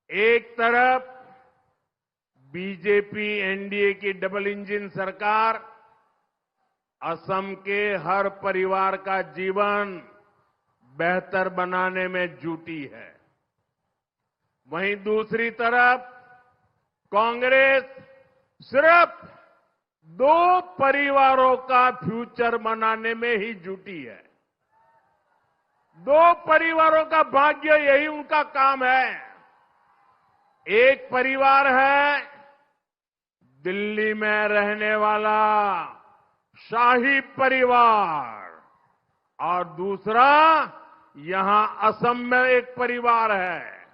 एक तरफ BJP NDA की डबल इंजन सरकार असम के हर परिवार का जीवन बेहतर बनाने में जुटी है। वहीं दूसरी तरफ कांग्रेस सिर्फ दो परिवारों का फ्यूचर बनाने में ही जुटी है। दो परिवारों का भाग्य, यही उनका काम है। एक परिवार है दिल्ली में रहने वाला शाही परिवार और दूसरा यहां असम में एक परिवार है।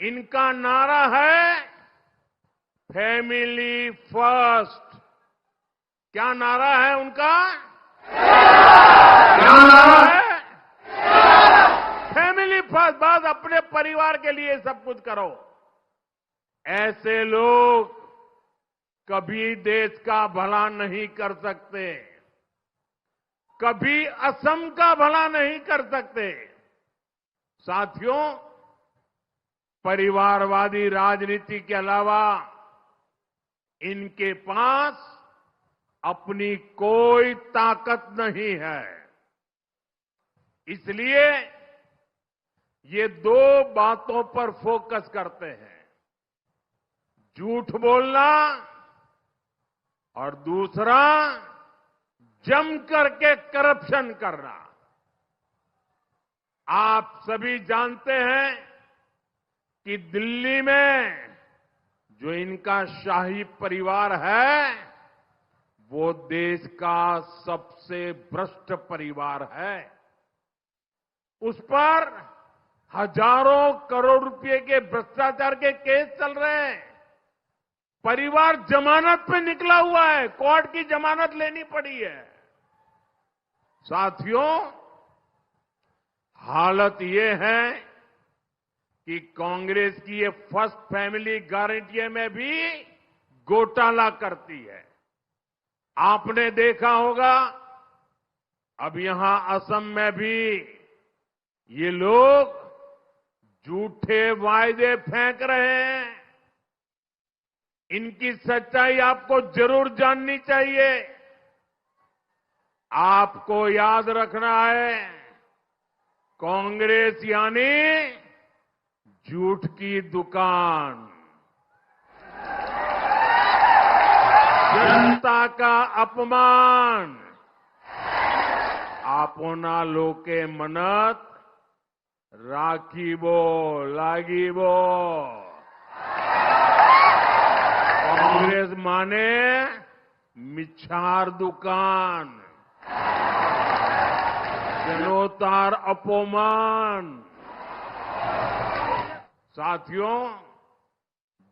इनका नारा है फैमिली फर्स्ट। क्या नारा है उनका? क्या नारा है? Family first. बस अपने परिवार के लिए सब कुछ करो। ऐसे लोग कभी देश का भला नहीं कर सकते, कभी असम का भला नहीं कर सकते। साथियों, परिवारवादी राजनीति के अलावा इनके पास अपनी कोई ताकत नहीं है। इसलिए ये दो बातों पर फोकस करते हैं, झूठ बोलना और दूसरा जम करके करप्शन करना। आप सभी जानते हैं कि दिल्ली में जो इनका शाही परिवार है वो देश का सबसे भ्रष्ट परिवार है। उस पर हजारों करोड़ रुपए के भ्रष्टाचार के केस चल रहे हैं। परिवार जमानत पे निकला हुआ है, कोर्ट की जमानत लेनी पड़ी है। साथियों, हालत ये है कि कांग्रेस की ये फर्स्ट फैमिली गारंटी में भी घोटाला करती है। आपने देखा होगा अब यहां असम में भी ये लोग झूठे वायदे फेंक रहे हैं। इनकी सच्चाई आपको जरूर जाननी चाहिए। आपको याद रखना है, कांग्रेस यानी झूठ की दुकान, जनता का अपमान, आपना लोके मनत राखीबो लागिबो। कांग्रेस माने मिच्छार दुकान, जनोतार अपमान। साथियों,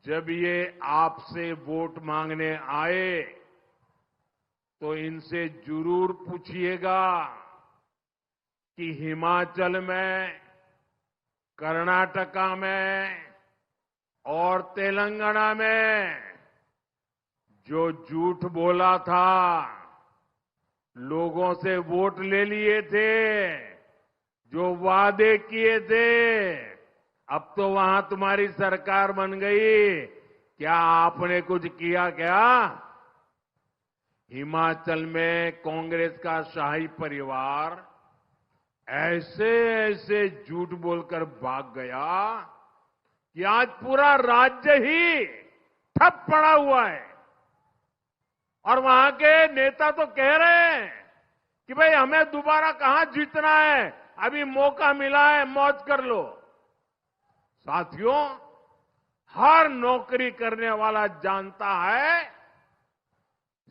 जब ये आपसे वोट मांगने आए तो इनसे जरूर पूछिएगा कि हिमाचल में, कर्नाटका में और तेलंगाना में जो झूठ बोला था, लोगों से वोट ले लिए थे, जो वादे किए थे, अब तो वहां तुम्हारी सरकार बन गई। क्या आपने कुछ किया क्या? हिमाचल में कांग्रेस का शाही परिवार ऐसे ऐसे झूठ बोलकर भाग गया कि आज पूरा राज्य ही ठप पड़ा हुआ है। और वहां के नेता तो कह रहे हैं कि भाई हमें दोबारा कहां जीतना है, अभी मौका मिला है, मौज कर लो। साथियों, हर नौकरी करने वाला जानता है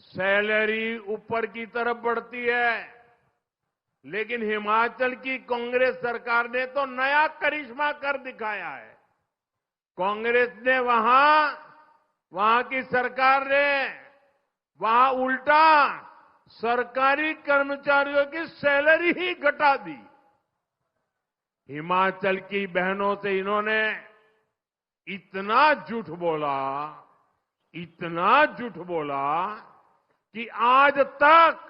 सैलरी ऊपर की तरफ बढ़ती है, लेकिन हिमाचल की कांग्रेस सरकार ने तो नया करिश्मा कर दिखाया है। कांग्रेस ने वहां की सरकार ने वहां उल्टा सरकारी कर्मचारियों की सैलरी ही घटा दी। हिमाचल की बहनों से इन्होंने इतना झूठ बोला, इतना झूठ बोला कि आज तक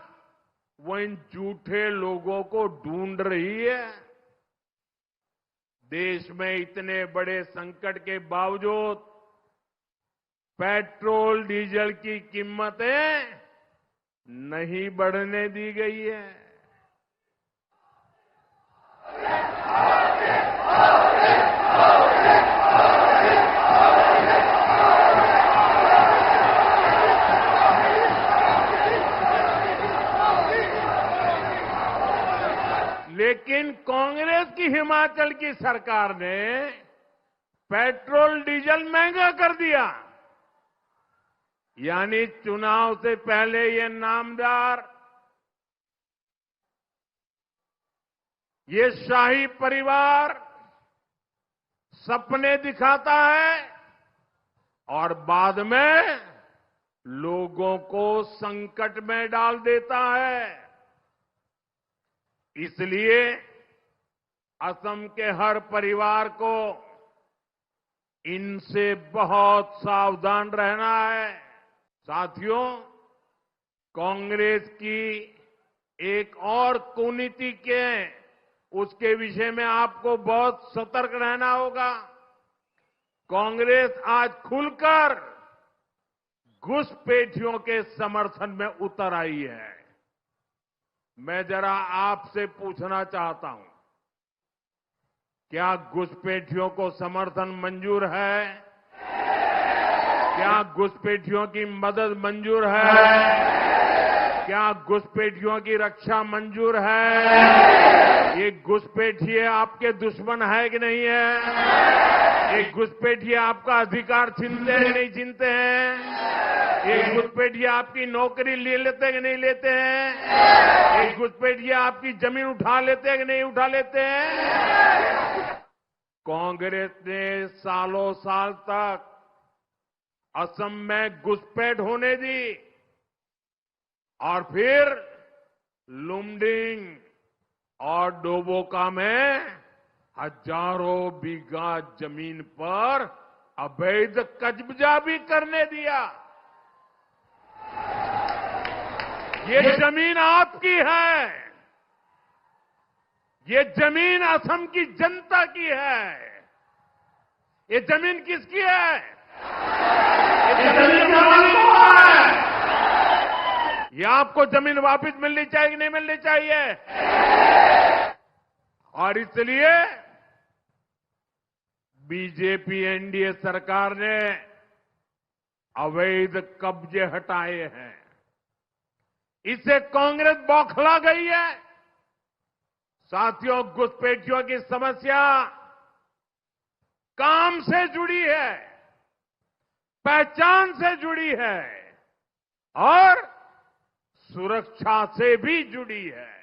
वो इन झूठे लोगों को ढूंढ रही है। देश में इतने बड़े संकट के बावजूद पेट्रोल डीजल की कीमतें नहीं बढ़ने दी गई है। लेकिन कांग्रेस की हिमाचल की सरकार ने पेट्रोल डीजल महंगा कर दिया। यानी चुनाव से पहले ये नामदार, ये शाही परिवार सपने दिखाता है और बाद में लोगों को संकट में डाल देता है। इसलिए असम के हर परिवार को इनसे बहुत सावधान रहना है। साथियों, कांग्रेस की एक और कुनीति के उसके विषय में आपको बहुत सतर्क रहना होगा। कांग्रेस आज खुलकर घुसपैठियों के समर्थन में उतर आई है। मैं जरा आपसे पूछना चाहता हूं, क्या घुसपैठियों को समर्थन मंजूर है? क्या घुसपैठियों की मदद मंजूर है? क्या घुसपैठियों की रक्षा मंजूर है? ये घुसपैठिए आपके दुश्मन है कि नहीं है? ये घुसपैठिए आपका अधिकार छीनते हैं कि नहीं छीनते हैं? ये घुसपैठिए आपकी नौकरी ले लेते हैं कि नहीं लेते हैं? ये घुसपैठिए आपकी जमीन उठा लेते हैं कि नहीं उठा लेते हैं? कांग्रेस ने सालों साल तक असम में घुसपैठ होने दी और फिर लुमडिंग और डोबोका में हजारों बीघा जमीन पर अवैध कब्जा भी करने दिया। ये जमीन आपकी है। ये जमीन असम की जनता की है। ये जमीन किसकी है? ये जमीन हमारी है। ये आपको जमीन वापस मिलनी चाहिए कि नहीं मिलनी चाहिए? और इसलिए बीजेपी एनडीए सरकार ने अवैध कब्जे हटाए हैं। इससे कांग्रेस बौखला गई है। साथियों, घुसपैठियों की समस्या काम से जुड़ी है, पहचान से जुड़ी है और सुरक्षा से भी जुड़ी है।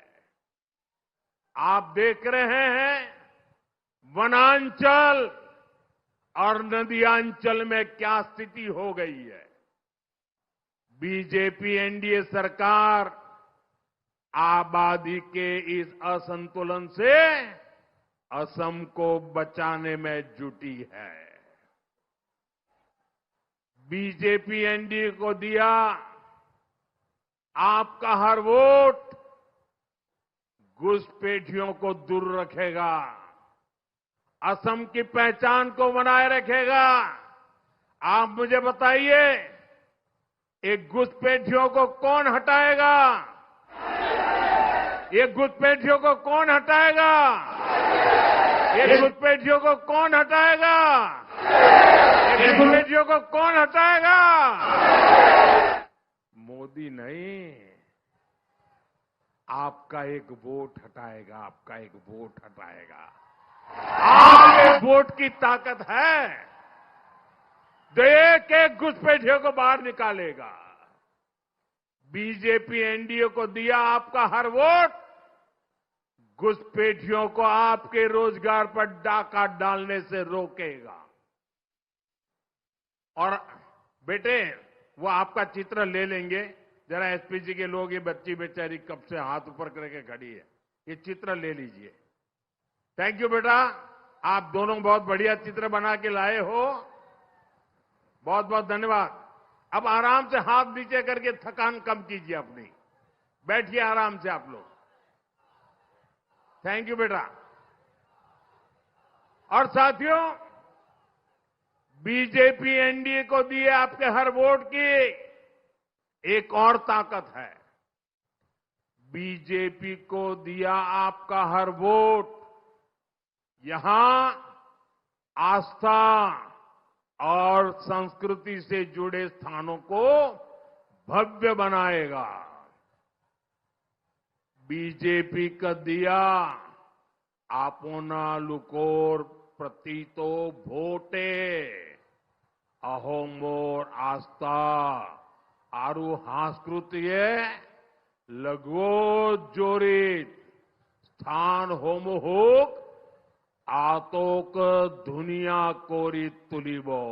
आप देख रहे हैं वनांचल और नदियांचल में क्या स्थिति हो गई है। बीजेपी एनडीए सरकार आबादी के इस असंतुलन से असम को बचाने में जुटी है। बीजेपी एनडीए को दिया आपका हर वोट घुसपैठियों को दूर रखेगा, असम की पहचान को बनाए रखेगा। आप मुझे बताइए, एक घुसपैठियों को कौन हटाएगा? ये घुसपैठियों को कौन हटाएगा? ये घुसपैठियों को कौन हटाएगा? ये घुसपैठियों को कौन हटाएगा? मोदी नहीं, आपका एक वोट हटाएगा। आपका एक वोट हटाएगा। आपके वोट की ताकत है जो एक एक घुसपैठियों को बाहर निकालेगा। बीजेपी एनडीए को दिया आपका हर वोट घुसपैठियों को आपके रोजगार पर डाका डालने से रोकेगा। और बेटे, वो आपका चित्र ले लेंगे। जरा एसपीजी के लोग, ये बच्ची बेचारी कब से हाथ ऊपर करके खड़ी है, ये चित्र ले लीजिए। थैंक यू बेटा, आप दोनों बहुत बढ़िया चित्र बना के लाए हो। बहुत बहुत धन्यवाद। अब आराम से हाथ नीचे करके थकान कम कीजिए अपनी। बैठिए आराम से आप लोग। थैंक यू बेटा। और साथियों, बीजेपी एनडीए को दिए आपके हर वोट की एक और ताकत है। बीजेपी को दिया आपका हर वोट यहां आस्था और संस्कृति से जुड़े स्थानों को भव्य बनाएगा। बीजेपी का दिया आपना लुकोर प्रतीतो भोटे अहोमोर आस्था आरु हांस्कृतिये लघुओ जोरित स्थान होमोहोक आतोक दुनिया कोरी तुलिबो।